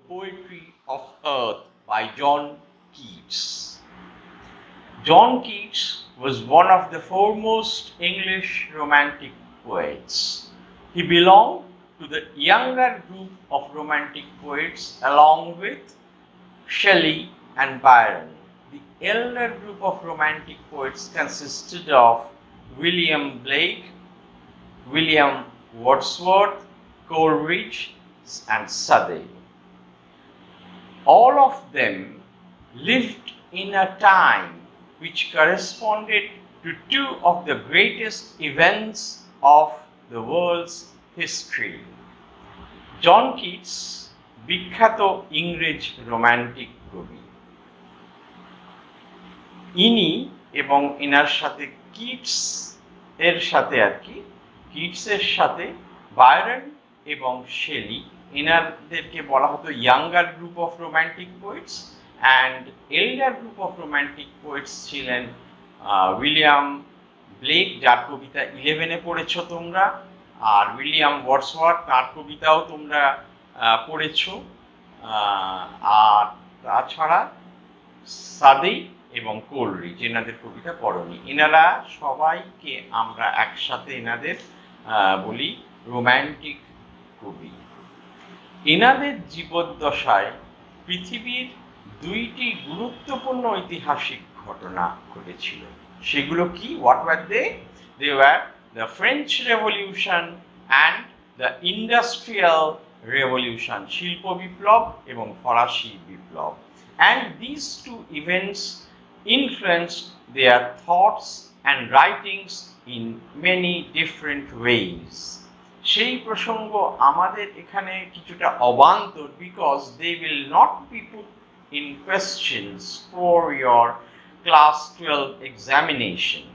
Poetry of Earth by John Keats. John Keats was one of the foremost English Romantic poets. He belonged to the younger group of Romantic poets along with Shelley and Byron. The elder group of Romantic poets consisted of William Blake, William Wordsworth, Coleridge, and Southey. All of them lived in a time which corresponded to two of the greatest events of the world's history. John Keats বিখ্যাত ইংরেজ romantic কবি। ইনি এবং এনার সাথে কিটসের সাথে Byron এবং Shelley, এনাদেরকে বলা হতো younger group of romantic poets, and elder group of romantic poets ছিলেন উইলিয়াম ব্লেক, যার কবিতা 11-এ পড়েছো তোমরা, আর উইলিয়াম ওয়ার্ডসওয়ার্থ, তার কবিতাও তোমরা পড়েছো, আর তাছাড়া সাদেই এবং কোলরিজ, এনাদের কবিতা পড়নি। এনারা সবাইকে আমরা একসাথে এনাদের বলি রোম্যান্টিক কবি। এনাদের জীবদ্দশায় পৃথিবীর দুইটি গুরুত্বপূর্ণ ঐতিহাসিক ঘটনা ঘটেছিল। সেগুলো কি? What were they? They were the French revolution and the industrial revolution, শিল্প বিপ্লব এবং ফরাসি বিপ্লব। And these two events influenced their thoughts and writings in many different ways. সেই প্রসঙ্গ আমাদের এখানে কিছুটা অবান্তর, because they will not be put in questions for your class 12 examination.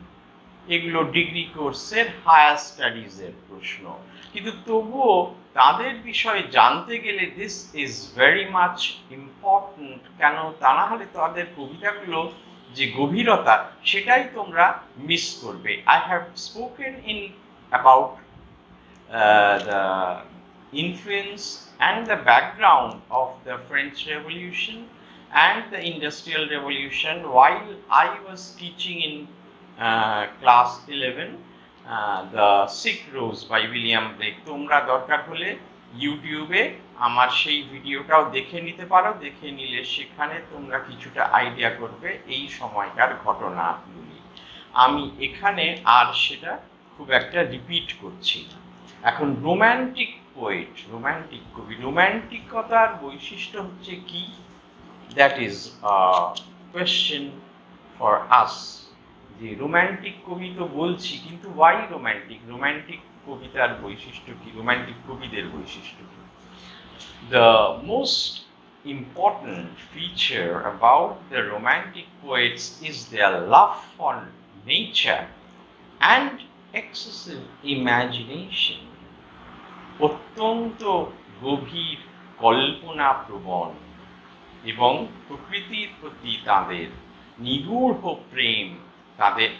এগুলো ডিগ্রি কোর্সের হায়ার স্টাডিজের প্রশ্ন, কিন্তু তবুও তাদের বিষয়ে জানতে গেলে this is very much important. কেন? তা না হলে তাদের কবিতাগুলো যে গভীরতা সেটাই তোমরা মিস করবে। I have spoken in about the influence and the background of the French revolution and the industrial revolution while I was teaching in class 11 the sick rose by William Blake. তোমরা দরকার হলে ইউটিউবে আমার সেই ভিডিওটাও দেখে নিতে পারো, দেখে নিলে সেখানে তোমরা কিছুটা আইডিয়া করবে এই সময়কার ঘটনাগুলি। আমি এখানে আর সেটা খুব একটা রিপিট করছি না। এখন রোম্যান্টিক পোয়েট, রোম্যান্টিক কবি, রোম্যান্টিকতার বৈশিষ্ট্য হচ্ছে কি? That is question for us. যে রোম্যান্টিক কবি তো বলছি, কিন্তু ওয়াই রোম্যান্টিক? রোম্যান্টিক কবিতার বৈশিষ্ট্য কি? রোম্যান্টিক কবিদের বৈশিষ্ট্য কি? The most important feature about the romantic poets is their love for nature and excessive imagination. অত্যন্ত গভীর কল্পনা প্রবণ এবং প্রকৃতির প্রতি তাদের নিগূঢ় প্রেম তাদের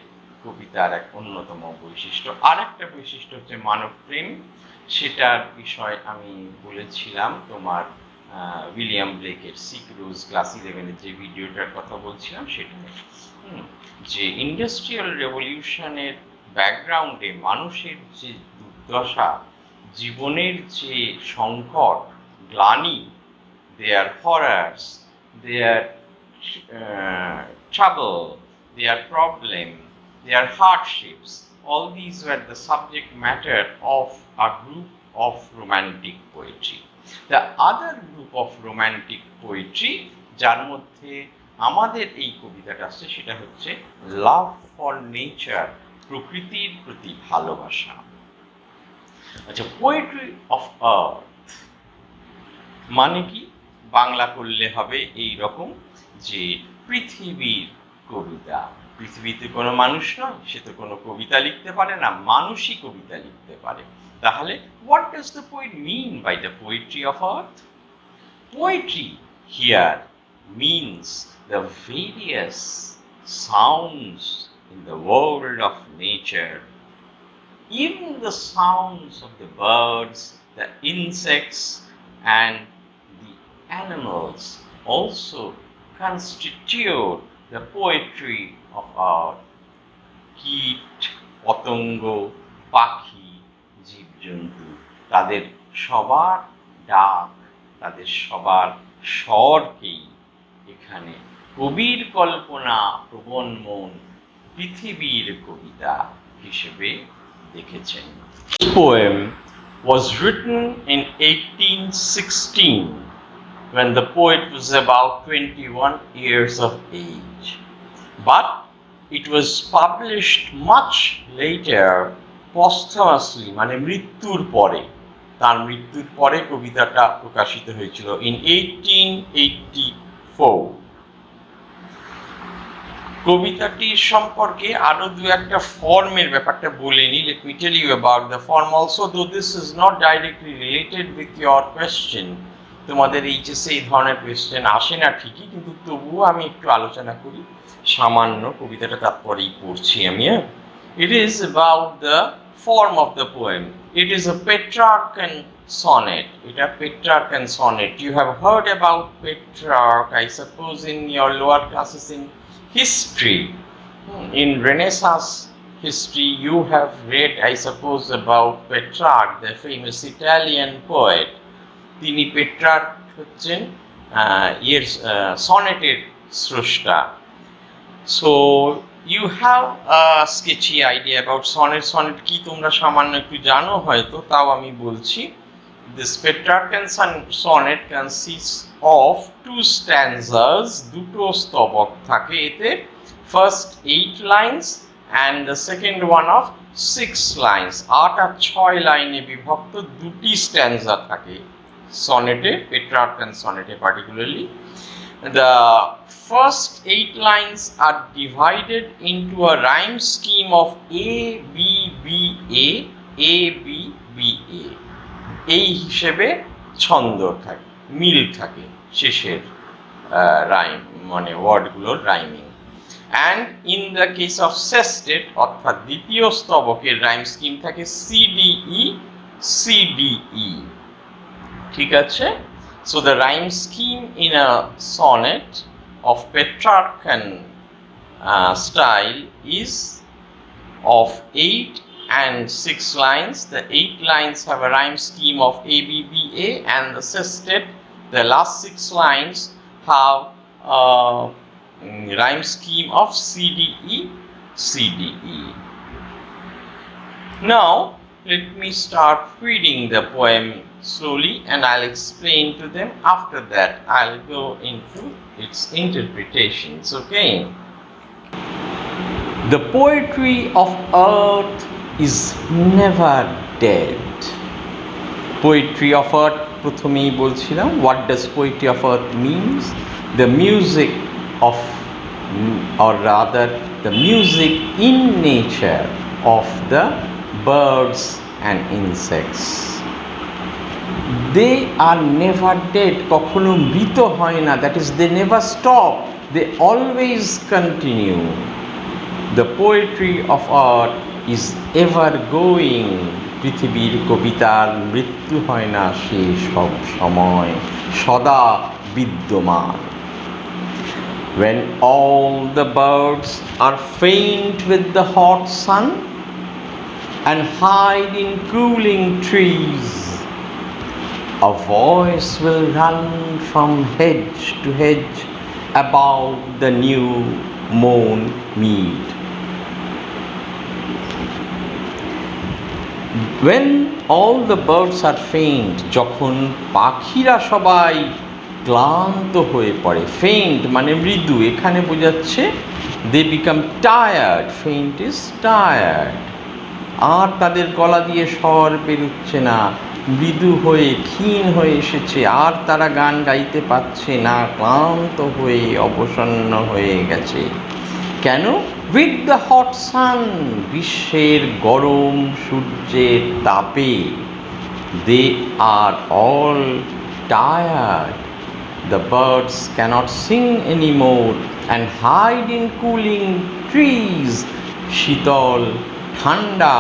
কবিতার এক অন্যতম বৈশিষ্ট্য। আর একটা বৈশিষ্ট্য হচ্ছে মানব প্রেম। সেটার বিষয় আমি বলেছিলাম তোমার উইলিয়াম ব্লেকের সিক রোজ ক্লাস 11-এর যে ভিডিওটার কথা বলছিলাম সেটা, যে ইন্ডাস্ট্রিয়াল রেভলিউশনের ব্যাকগ্রাউন্ডে মানুষের যে দুর্দশা, জীবনের যে সংকট, গ্লানি, their horrors, their trouble, their problem, their hardships, all these were the subject matter of a group of romantic poetry. The other group of romantic poetry যার মধ্যে আমাদের এই কবিতাটা আছে সেটা হচ্ছে লাভ ফর নেচার, প্রকৃতির প্রতি ভালোবাসা। আচ্ছা, পোয়েট্রি অফ আর্থ মানে কি? বাংলা করলে হবে এই রকম, যে পৃথিবীর কবিতা। পৃথিবীতে কোনো মানুষ নয়, সে তো কোনো কবিতা লিখতে পারে না, মানুষই কবিতা লিখতে পারে। তাহলে what does the poet mean by the poetry of earth? Poetry here means the various sounds in the world of nature, even the sounds of the birds, the insects, and the animals also constitute the poetry of our কীট, পতঙ্গ, পাখি, জীবজন্তু, তাদের সবার ডাক, তাদের সবার স্বরকেই এখানে কবির কল্পনা প্রবণ মন পৃথিবীর কবিতা হিসেবে দেখেছেন। This poem was written in 1816 when the poet was about 21 years of age, but it was published much later posthumously, মানে মৃত্যুর পরে, তার মৃত্যুর পরে কবিতাটা প্রকাশিত হয়েছিল in 1884। কবিতাটির সম্পর্কে আরো দু একটা ফর্মের ব্যাপারটা বলে নি। Let me tell you about the form also, though this is not directly related with your question. তোমাদের এইচএসে এই ধরনের কোয়েশ্চেন আসে না ঠিকই, কিন্তু তবুও আমি একটু আলোচনা করি সামান্য, কবিতাটা তারপরেই পড়ছি আমি। It is about the form of the poem. It is a Petrarchan sonnet. এটা Petrarchan sonnet. You have heard about Petrarch, I suppose, in your lower classes in history. In Renaissance history, you have read, I suppose, about Petrarch, the famous Italian poet. তিনি Petrarch হচ্ছেন সনেটের স্রষ্টা। So you have a sketchy idea about sonnet. Sonnet কি তোমরা সামান্য একটু জানো হয়তো, তাও আমি বলছি। This Petrarchan sonnet consists of 2 stanzas, দুটো স্তবক থাকে এতে, first 8 lines and the second one of 6 lines, 8 আর 6 লাইনে বিভক্ত দুটি স্ট্যান্জা থাকে সনেটে, Petrarchan sonnet particularly. The first 8 lines are divided into a rhyme scheme of A, B, B, A, A, B, B, A. এই হিসেবে ছন্দ থাকে, মিল থাকে শেষের রাইম, মানে ওয়ার্ডগুলোর rhyming. And in the case of sestet, অর্থাৎ দ্বিতীয় স্তবকের রাইম স্কিম থাকে CDE, CDE। ঠিক আছে? So the rhyme scheme in a sonnet of Petrarchan style is of 8 and 6 lines. The 8 lines have a rhyme scheme of ABBA, and the sestet, the last 6 lines, have a rhyme scheme of CDE, CDE. Now, let me start reading the poem slowly and I'll explain to them. After that, I'll go into its interpretations, okay? The poetry of earth is never dead. Poetry of earth, প্রথমেই বলছিলাম, what does poetry of earth means? The music of, or rather the music in nature of the birds and insects. They are never dead, কখনো মৃত হয় না, that is they never stop, they always continue. The poetry of earth is ever going. পৃথিবীর কবিতার মৃত্যু হয় না, সে সব সময় সদা বিদ্যমান। When all the birds are faint with the hot sun and hide in cooling trees, a voice will run from hedge to hedge about the new mown mead. When all the birds are faint, যখন পাখিরা সবাই ক্লান্ত হয়ে পড়ে, faint মানে মৃদু, এখানে বোঝাচ্ছে they become tired, faint is tired, আর তাদের গলা দিয়ে স্বর বেরোচ্ছে না, মৃদু হয়ে ক্ষীণ হয়ে এসেছে, আর তারা গান গাইতে পারছে না, ক্লান্ত হয়ে অবসন্ন হয়ে গেছে। কেন? উইথ দ্য হট সান, গ্রীষ্মের গরম সূর্যের তাপে, they are all tired, the birds can't sing anymore and hide in cooling trees, শীতল ঠান্ডা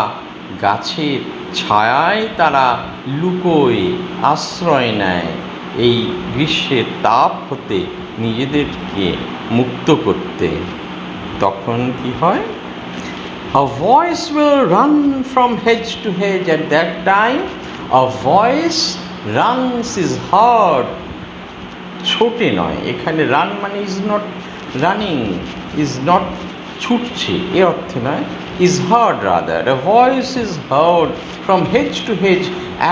গাছের ছায়ায় তারা লুকোয়, আশ্রয় নেয়। এই গ্রীষ্মের তাপ হতে নিজেদেরকে মুক্ত করতে, তখন কি হয়? A voice will run from hedge to hedge. At that time, a voice runs is heard. ছোটে নয়, এখানে রান মানে is not running, is not ছুটছে এ অর্থে নয়, is heard rather. A voice is heard from hedge to hedge,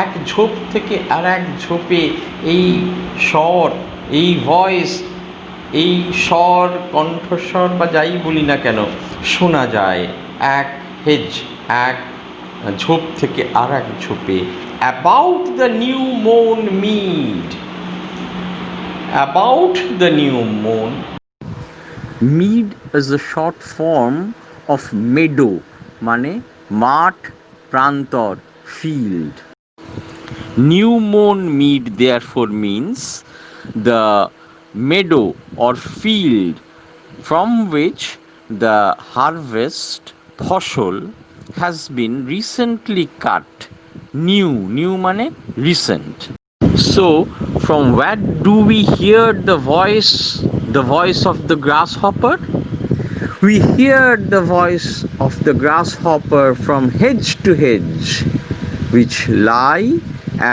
এক ঝোপ থেকে আর এক ঝোপে এই স্বর, এই ভয়েস, এই স্বর, কণ্ঠস্বর বা যাই বলি না কেন শোনা যায় এক হেজ, এক ঝোপ থেকে আর এক ঝোপে। অ্যাবাউট দ্য নিউ মোন mid, about the new moon. Mead is the short form of meadow, মানে মাঠ, প্রান্তর, field. New moon mead therefore means the meadow or field from which the harvest ফসল has been recently cut. New মানে recent. So, from where do we hear the voice of the grasshopper? We hear the voice of the grasshopper from hedge to hedge, which lie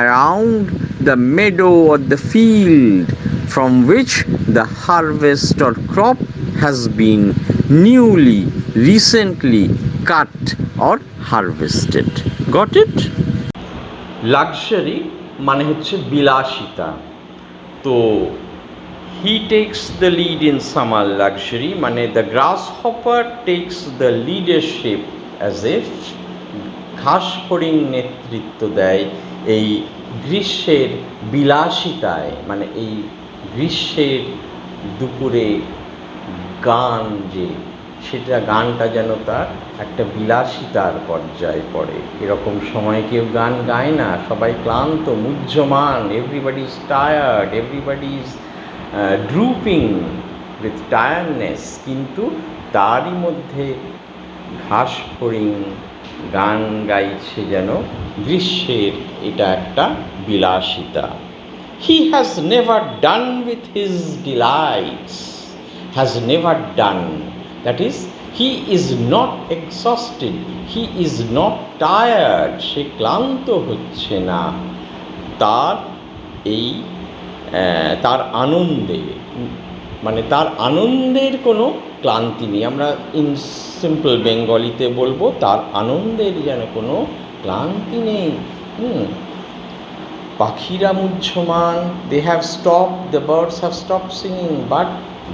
around the meadow or the field from which the harvest or crop has been recently cut or harvested. Got it? Luxury মানে হচ্ছে বিলাসিতা। তো he takes the lead in summer luxury, মানে the grasshopper takes the leadership as if, ঘাস ফড়িং নেতৃত্ব দেয় এই গ্রীষ্মের বিলাসিতায়, মানে এই গ্রীষ্মের দুপুরে গান যে, সেটা গানটা যেন তার একটা বিলাসিতার পর্যায়ে পড়ে। এরকম সময় কেউ গান গায় না, সবাই ক্লান্ত, মুহ্যমান, everybody is tired, everybody is drooping with tiredness, কিন্তু তারই মধ্যে ঘাস ফড়িং গান গাইছে যেন গ্রীষ্মের, এটা একটা বিলাসিতা। He has never done with his delights, has never done, that is, he is not exhausted, he is not tired, সে ক্লান্ত হচ্ছে না তার এই তার আনন্দে, মানে তার আনন্দের কোনো ক্লান্তি নেই। আমরা ইন সিম্পল বেঙ্গলিতে বলবো তার আনন্দের যেন কোনো ক্লান্তি নেই। পাখিরা মুহ্যমান, they have stopped, the birds have stopped singing, but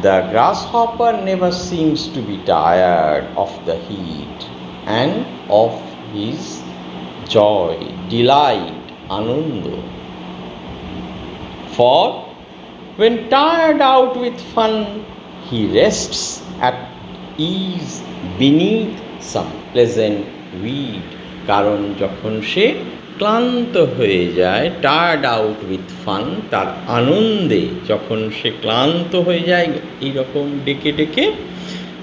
the grasshopper never seems to be tired of the heat and of his joy, delight, ananda. For when tired out with fun, he rests at ease beneath some pleasant weed. কারণ যখন সে ক্লান্ত হয়ে যায়, tired out with fun, তার আনন্দে যখন সে ক্লান্ত হয়ে যায় এইরকম ডেকে ডেকে,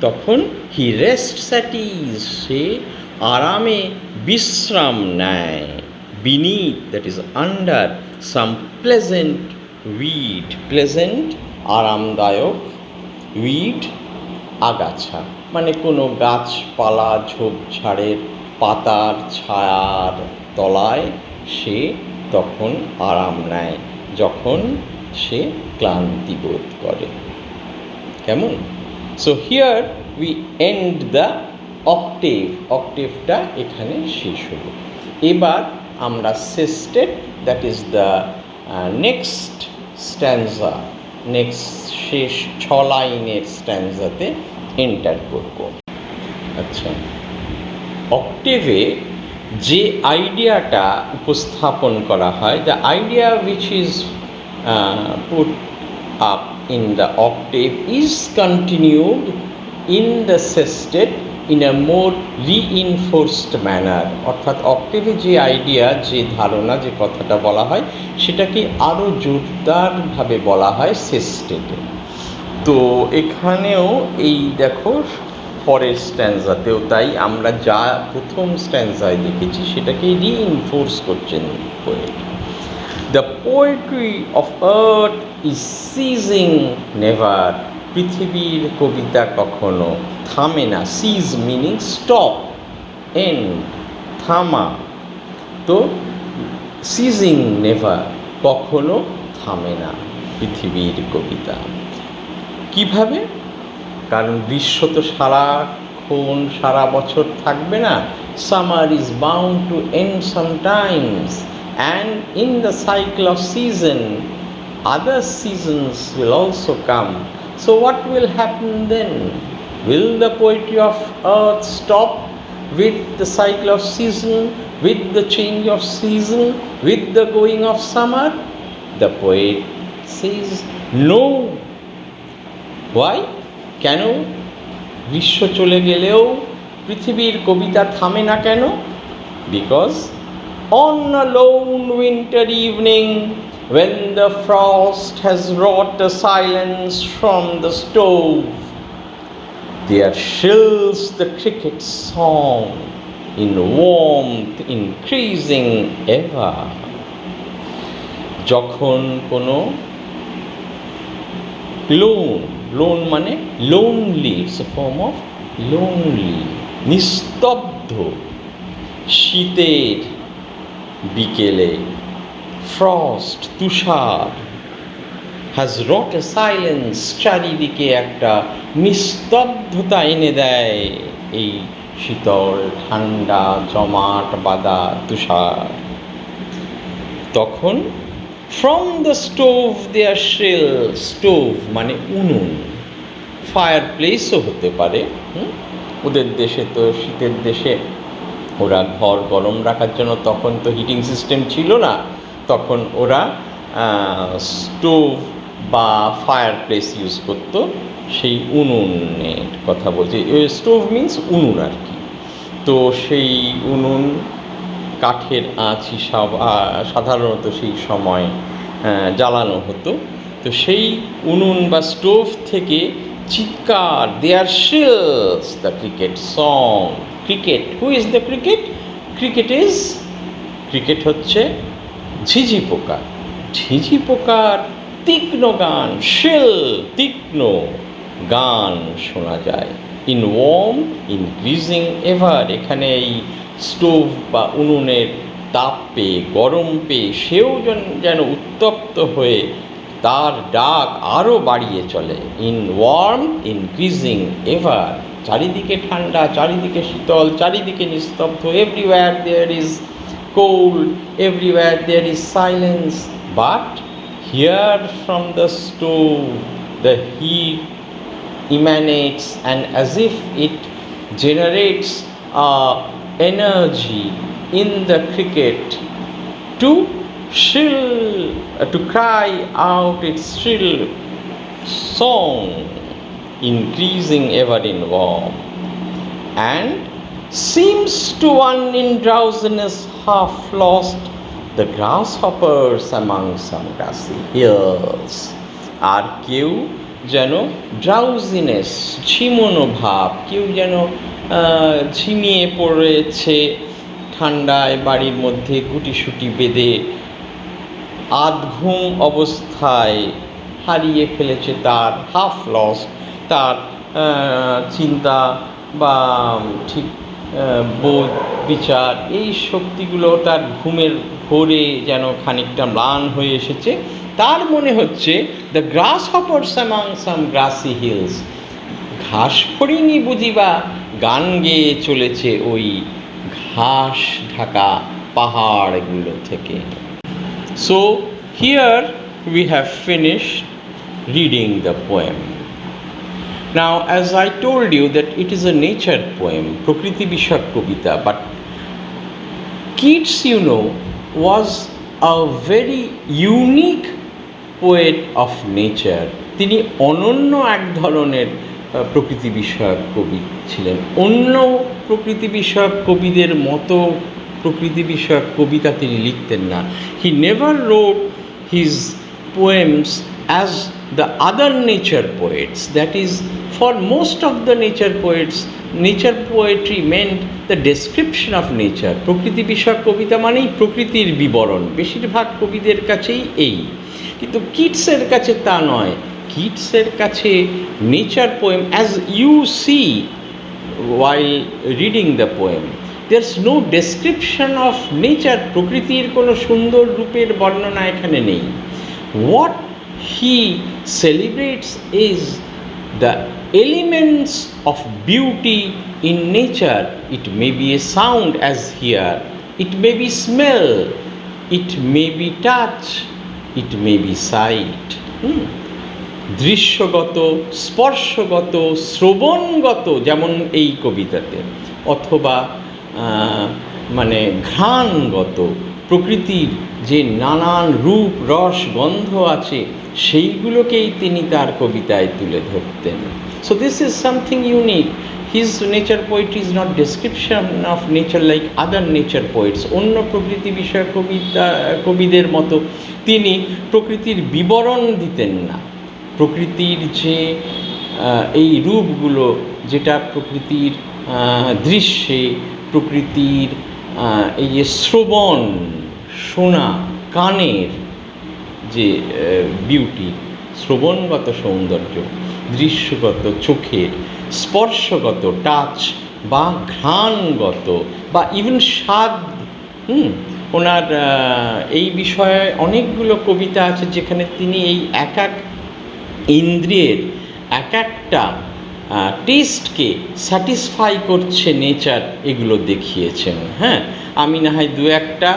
তখন হি রেস্টস অ্যাট ইজ, সে আরামে বিশ্রাম নেয়, beneath, that is under, some pleasant weed, pleasant আরামদায়ক, উইড আগাছা, মানে কোনো গাছপালা ঝোপঝাড়ের পাতার ছায়ার তলায় সে তখন আরাম নেয় যখন সে ক্লান্তি বোধ করে। কেমন? So here we end the octave, অক্টেভটা এখানে শেষ হলো। এবার আমরা sestet, that is the next stanza, next শেষ 6 লাইনের স্ট্যান্জাতে এন্টার করব। আচ্ছা, অক্টেভে যে আইডিয়াটা উপস্থাপন করা হয়, the idea which is put up in the octave is continued in the sestet in a more reinforced manner, অর্থাৎ অক্টেভে যে আইডিয়া, যে ধারণা, যে কথাটা বলা হয় সেটাকে আরও জোরদারভাবে বলা হয় সেস্টেটে। তো এখানেও এই দেখো পরের স্ট্যান্জাতেও তাই, আমরা যা প্রথম স্ট্যান্জায় দেখেছি সেটাকে রিইনফোর্স করছেন poet. The poetry of earth is ceasing never. পৃথিবীর কবিতা কখনো থামে না। সিজ মিনিং স্টপ, এন্ড, থামা। তো সিজিং নেভার, কখনো থামে না পৃথিবীর কবিতা। কিভাবে? কারণ গ্রীষ্ম তো সারাক্ষণ সারা বছর থাকবে না। Summer is bound to end sometimes, and in the cycle of season other seasons will also come. So what will happen then? Will the poetry of earth stop with the cycle of season, with the change of season, with the going of summer? The poet says no. Why? কেন গ্রীষ্ম চলে গেলেও পৃথিবীর কবিতা থামে না কেন? Because on a lone winter evening, when the frost has wrought a silence from the stove, there shrills the cricket's song in warmth increasing ever. যখন কোনো লোন মানে lonely, it's a form of lonely, নিস্তব্ধ শীতের বিকেলে, frost, তুষার, has wrought a silence, চারিদিকে একটা নিস্তব্ধতা এনে দেয় এই শীতল ঠান্ডা জমাট বাঁধা তুষার। তখন from the stove there shrill, stove মানে উনুন, ফায়ার প্লেসও হতে পারে। ওদের দেশে তো শীতের দেশে ওরা ঘর গরম রাখার জন্য, তখন তো হিটিং সিস্টেম ছিল না, তখন ওরা স্টোভ বা ফায়ার প্লেস ইউজ করতো। সেই উনুনের কথা বলছি, স্টোভ মিন্স উনুন আর কি। তো সেই উনুন কাঠের আঁচ হিসাব সাধারণত সেই সময় জ্বালানো হতো। তো সেই উনুন বা স্টোভ থেকে চিৎকার, there shrills the cricket song. Cricket, who is the cricket? Cricket হচ্ছে ঝিঝি পোকা। ঝিঝি পোকার তীক্ষ্ণ গান, শিল, তীক্ষ্ণ গান শোনা যায়। ইন ওয়ার্ম ইনক্রিজিং এভার, এখানে এই স্টোভ বা উনুনের তাপ পেয়ে, গরম পেয়ে সেও যেন উত্তপ্ত হয়ে তার ডাক আরও বাড়িয়ে চলে। ইন ওয়ার্ম ইনক্রিজিং এভার, চারিদিকে ঠান্ডা, চারিদিকে শীতল, চারিদিকে নিস্তব্ধ। Everywhere there is cold, everywhere there is silence, but here from the stove the heat emanates, and as if it generates energy in the cricket to to cry out its shrill song, increasing ever in warmth, and seems to one in drowsiness half lost the grasshoppers among some grassy hills. আর কেউ যেন drowsiness, ঝিমোনো ভাব, কেউ যেন ঝিমিয়ে পড়েছে ঠান্ডায়, বাড়ির মধ্যে গুটিসুটি বেঁধে আধঘুম অবস্থায় হারিয়ে ফেলেছে তার হাফ লস, তার চিন্তা বা ঠিক বোধ বিচার, এই শক্তিগুলো তার ঘুমের ঘোরে যেন খানিকটা ম্লান হয়ে এসেছে। তার মনে হচ্ছে the grasshoppers among some grassy hills, ঘাস ফড়িংই বুঝিবা গান গেয়ে চলেছে ওই ঘাস ঢাকা পাহাড়গুলো থেকে। So here we have finished reading the poem. Now, as I told you that it is a nature poem, প্রকৃতি বিষয়ক কবিতা, but Keats, you know, was a very unique poet of nature. তিনি অনন্য এক ধরনের প্রকৃতি বিষয়ক কবি ছিলেন। অন্য প্রকৃতি বিষয়ক কবিদের মতো প্রকৃতি বিষয়ক কবিতা তিনি লিখতেন না। He never wrote his poems as the other nature poets. That is, for most of the nature poets, nature poetry meant the description of nature. প্রকৃতি বিষয়ক কবিতা মানেই প্রকৃতির বিবরণ, বেশিরভাগ কবিদের কাছেই এই। কিন্তু কিটসের কাছে তা নয়। কিটসের কাছে nature poem, as you see while reading the poem, there's no description of nature, প্রকৃতির কোনো সুন্দর রূপের বর্ণনা এখানে নেই। What he celebrates is the elements of beauty in nature. It may be a sound as here, it may be smell, it may be touch, it may be sight. দৃশ্যগত, স্পর্শগত, শ্রবণগত, যেমন এই কবিতাতে, অথবা মানে ঘ্রাণগত, প্রকৃতির যে নানান রূপ রস গন্ধ আছে সেইগুলোকেই তিনি তার কবিতায় তুলে ধরতেন। So this is something unique. His nature poetry is not description of nature like other nature poets. অন্য প্রকৃতি বিষয়ক কবিদের মতো তিনি প্রকৃতির বিবরণ দিতেন না। প্রকৃতির যে এই রূপগুলো, যেটা প্রকৃতির দৃশ্যে, প্রকৃতির এই যে শ্রবণ, শোনা, কানের যে বিউটি, শ্রবণগত সৌন্দর্য, দৃশ্যগত চোখের, স্পর্শগত টাচ, বা ঘ্রাণগত, বা ইভেন স্বাদ। ওনার এই বিষয়ে অনেকগুলো কবিতা আছে যেখানে তিনি এই এক এক ইন্দ্রিয়ের এক একটা টেস্টকে স্যাটিসফাই করছে নেচার, এগুলো দেখিয়েছেন। হ্যাঁ, আমি না হয় দু একটা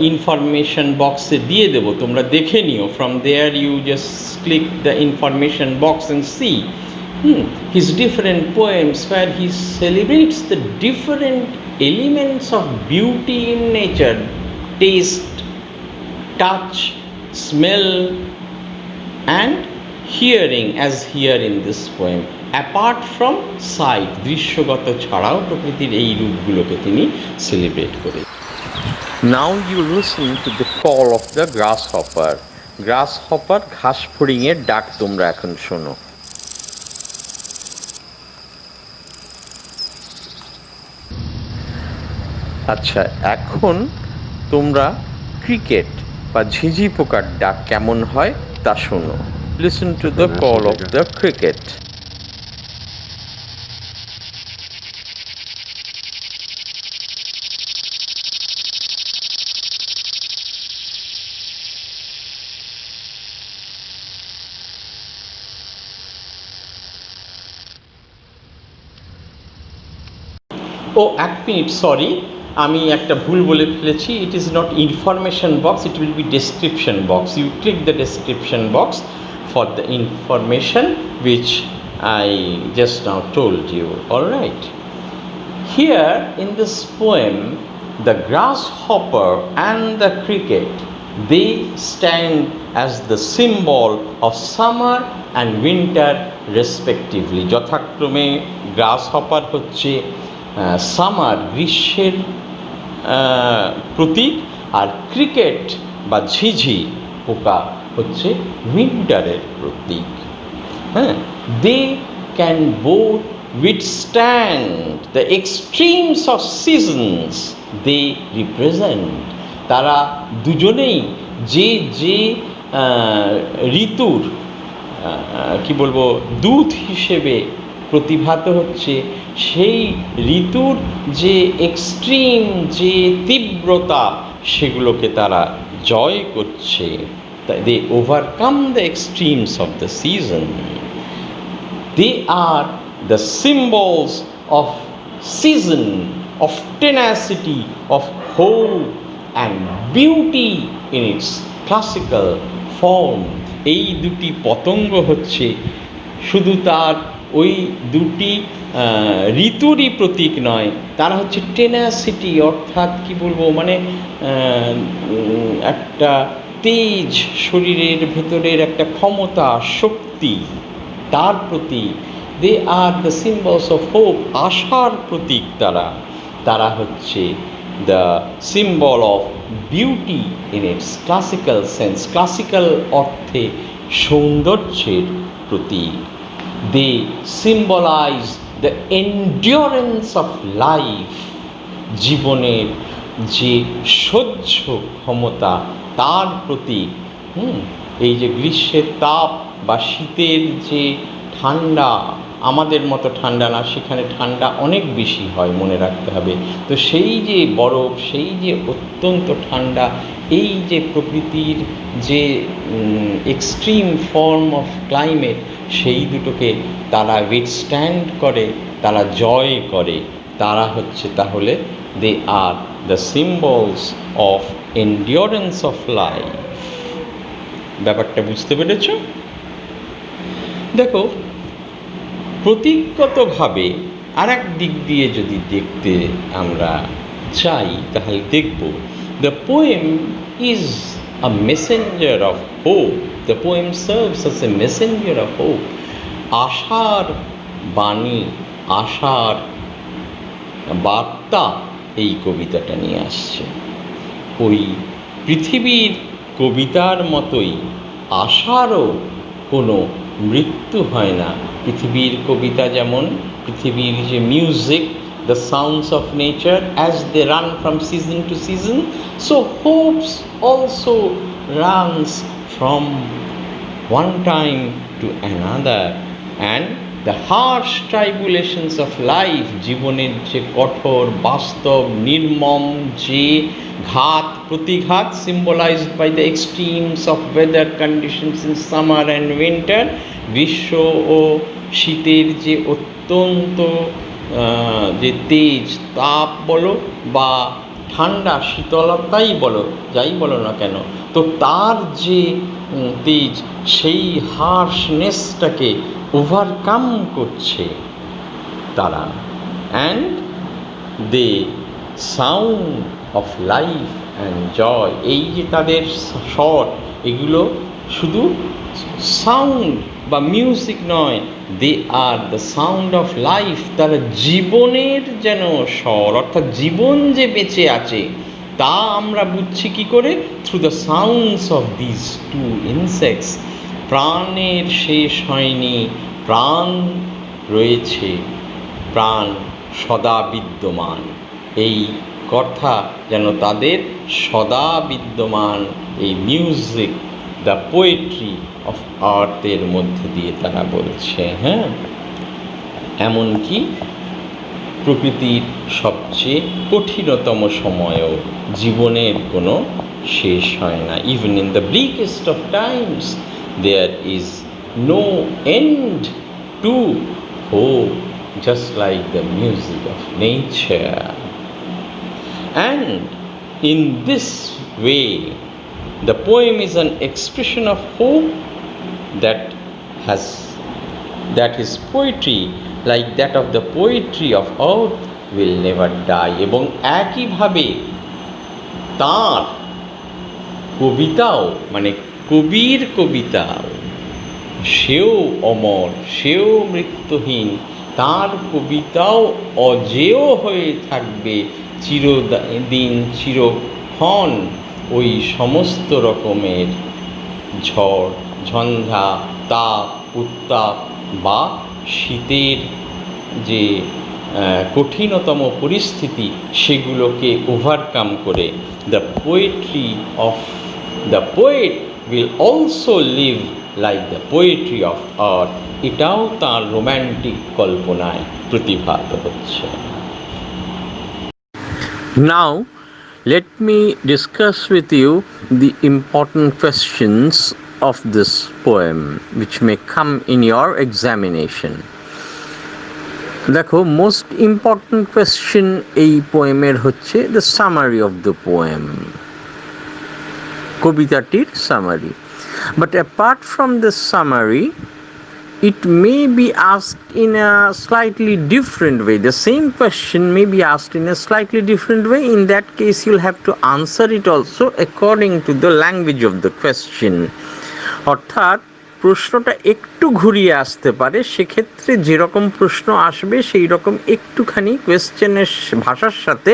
ইনফরমেশন বক্সে দিয়ে দেবো, তোমরা দেখে নিও। From there you just click the information box and see his different poems where he celebrates the different elements of beauty in nature: taste, touch, smell and hearing, as here in this poem. Apart from sight, দৃশ্যগত ছাড়াও প্রকৃতির এই রূপগুলোকে তিনি celebrate করে। Now you listen to the call of the grasshopper. Grasshopper, ঘাস ফড়িংয়ের ডাক তোমরা এখন শোনো। আচ্ছা, এখন তোমরা ক্রিকেট বা ঝিঝি পোকার ডাক কেমন হয় তা শোনো। Listen to the call of the cricket. ও এক মিনিট, সরি, আমি একটা ভুল বলে ফেলেছি। It is not information box, it will be description box. You click the description box for the information which I just now told you. All right. Here in this poem, the grasshopper and the cricket, they stand as the symbol of summer and winter respectively. যথাক্রমে grasshopper হচ্ছে summer, গ্রীষ্মের প্রতীক, আর cricket বা ঝিঝি পোকা হচ্ছে উইন্টারের প্রতীক। হ্যাঁ, they can both withstand the extremes of seasons they represent. তারা দুজনেই যে যে ঋতুর কি বলবো দূত হিসেবে প্রতিভাত হচ্ছে, সেই ঋতুর যে এক্সট্রিম, যে তীব্রতা, সেগুলোকে তারা জয় করছে। They overcome the extremes of the season. They are the symbols of season, of tenacity, of hope and beauty in its classical form. এই দুটি পতঙ্গ হচ্ছে শুধু তার ওই দুটি ঋতুরই প্রতীক নয়, তারা হচ্ছে টেনাসিটি, অর্থাৎ কি বলবো, মানে একটা তেজ, শরীরের ভেতরের একটা ক্ষমতা, শক্তি, তার প্রতীক। They are the symbols of hope, আশার প্রতীক তারা। তারা হচ্ছে the symbol of beauty in its classical sense, classical অর্থে সৌন্দর্যের প্রতীক। They symbolize the endurance of life, জীবনের যে সহ্য ক্ষমতা তার প্রতীক। এই যে গ্রীষ্মের তাপ বা শীতের যে ঠান্ডা, আমাদের মতো ঠান্ডা না, সেখানে ঠান্ডা অনেক বেশি হয়, মনে রাখতে হবে। তো সেই যে বরফ, সেই যে অত্যন্ত ঠান্ডা, এই যে প্রকৃতির যে এক্সট্রিম ফর্ম অফ ক্লাইমেট, সেই দুটোকে তারা উইথস্ট্যান্ড করে, তারা জয় করে। তারা হচ্ছে তাহলে they are the symbols of endurance of life. ব্যাপারটা বুঝতে পেরেছ? দেখো, প্রতীকগতভাবে আর এক দিক দিয়ে যদি দেখতে আমরা চাই, তাহলে দেখব the poem is a Messenger of hope. The poem serves as a Messenger of hope. আশার বাণী, আশার বার্তা এই কবিতাটা নিয়ে আসছে। ওই পৃথিবীর কবিতার মতোই আশারও কোনো মৃত্যু হয় না। পৃথিবীর কবিতা যেমন, পৃথিবীর যে music, the sounds of nature as they run from season to season, so hopes also runs from one time to another, and the harsh tribulations of life, জীবনের যে কঠোর বাস্তব নির্মম যে ঘাত প্রতিঘাত, symbolized by the extremes of weather conditions in summer and winter, গ্রীষ্ম ও শীতের যে অত্যন্ত যে তেজ তাপ বলো বা ঠান্ডা শীতলতাই বলো, যাই বলো না কেন, তো তার যে তেজ, সেই হার্শনেসটাকে ওভারকাম করছে তারা। And they sound of life and joy, এই যে তাদের স্বর, এগুলো শুধু সাউন্ড বা মিউজিক নয়, they are the sound of life. তারা জীবনের যেন স্বর, অর্থাৎ জীবন যে বেঁচে আছে তা আমরা বুঝছি কী করে? Through the sounds of this two insects. প্রাণের শেষ হয়নি, প্রাণ রয়েছে, প্রাণ সদা বিদ্যমান, এই কথা যেন তাদের সদা বিদ্যমান এই মিউজিক, দ্য পোয়েট্রি অফ আর্থের মধ্যে দিয়ে তারা বলছে। হ্যাঁ, এমনকি প্রকৃতির সবচেয়ে কঠিনতম সময়েও জীবনের কোনো শেষ হয় না। Even in the bleakest of times there is no end to hope, just like the music of nature. And in this way, the poem is an expression of hope that his poetry, like that of the poetry of earth, will never die. এবং একইভাবে তার কবিতাও, মানে কবির কবিতাও, সেও অমর, সেও মৃত্যুহীন, তার কবিতাও অজেয় হয়ে থাকবে চিরদিন, চিরক্ষণ। ওই সমস্ত রকমের ঝড় ঝঞ্ঝা, তাপ উত্তাপ বা শীতের যে কঠিনতম পরিস্থিতি, সেগুলোকে ওভারকাম করে the poetry of the poet will also leave like the poetry of earth. এটাও তার রোম্যান্টিক কল্পনায় প্রতিভাত হচ্ছে। Now let me discuss with you the important questions of this poem which may come in your examination. দেখো, most important question এই পোয়েমের হচ্ছে the summary of the poem, কবিতাটির summary. But apart from this summary, it may be asked in a slightly different way. The same question may be asked in a slightly different way. In that case, you'll have to answer it also according to the language of the question. অর্থাৎ প্রশ্নটা একটু ঘুরিয়ে আসতে পারে, সেক্ষেত্রে যেরকম প্রশ্ন আসবে সেই রকম একটুখানি কোয়েশ্চেনের ভাষার সাথে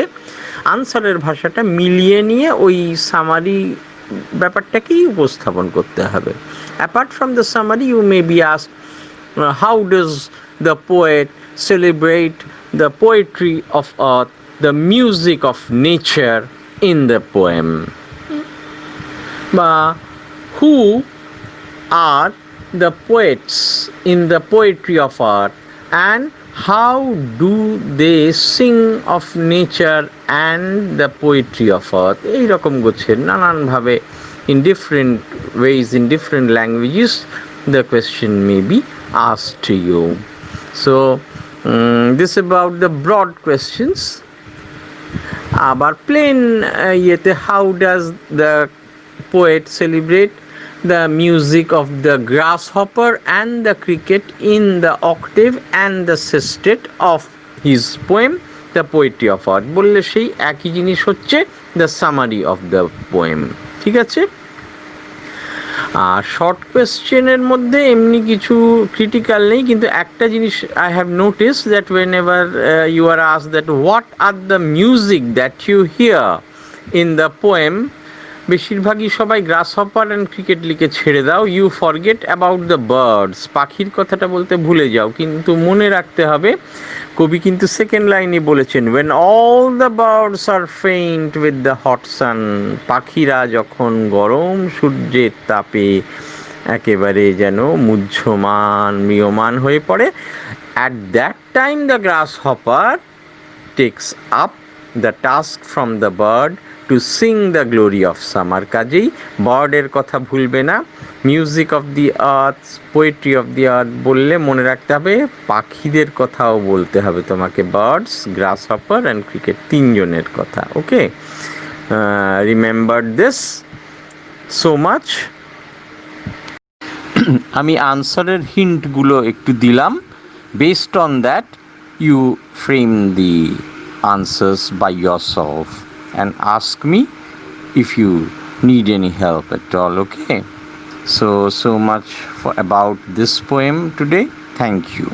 আনসারের ভাষাটা মিলিয়ে নিয়ে ওই সামারি ব্যাপারটাকেই উপস্থাপন করতে হবে. Apart from the summary, you may be asked, how does the poet celebrate the poetry of earth, the music of nature in the poem? Ba, who are the poets in the poetry of art, and how do they sing of nature and the poetry of earth? এইরকম গোছের নানানভাবে in different ways, in different languages, the question may be asked to you. So this about the broad questions. আবার plane ইয়েতে, how does the poet celebrate the music of the grasshopper and the cricket in the octave and the sestet of his poem the poetry of art? বললে সেই একই জিনিস হচ্ছে the summary of the poem. ঠিক আছে? আর short কোয়েশ্চেনের মধ্যে এমনি কিছু ক্রিটিক্যাল নেই, কিন্তু একটা জিনিস I have notice that whenever you are asked that what are the music that you hear in the poem, বেশিরভাগই সবাই গ্রাসহপার অ্যান্ড ক্রিকেট লিখে ছেড়ে দাও। You forget about the birds, পাখির কথাটা বলতে ভুলে যাও। কিন্তু মনে রাখতে হবে কবি কিন্তু সেকেন্ড লাইনে বলেছেন when all the birds are faint with the hot sun, পাখিরা যখন গরম সূর্যের তাপে একেবারে যেন মুহ্যমান ম্রিয়মান হয়ে পড়ে, at that time the grasshopper takes up the task from the bird to sing the glory of summer. কাজেই বার্ডের কথা ভুলবে না। Music of the earth, poetry of the earth বললে মনে রাখতে হবে পাখিদের কথাও বলতে হবে তোমাকে, বার্ডস, গ্রাসহপার অ্যান্ড ক্রিকেট, তিনজনের কথা। Okay, remember this so much. আমি আনসারের হিন্টগুলো একটু দিলাম, based on that you frame the answers by yourself and ask me if you need any help at all. Okay, so much for about this poem today. Thank you.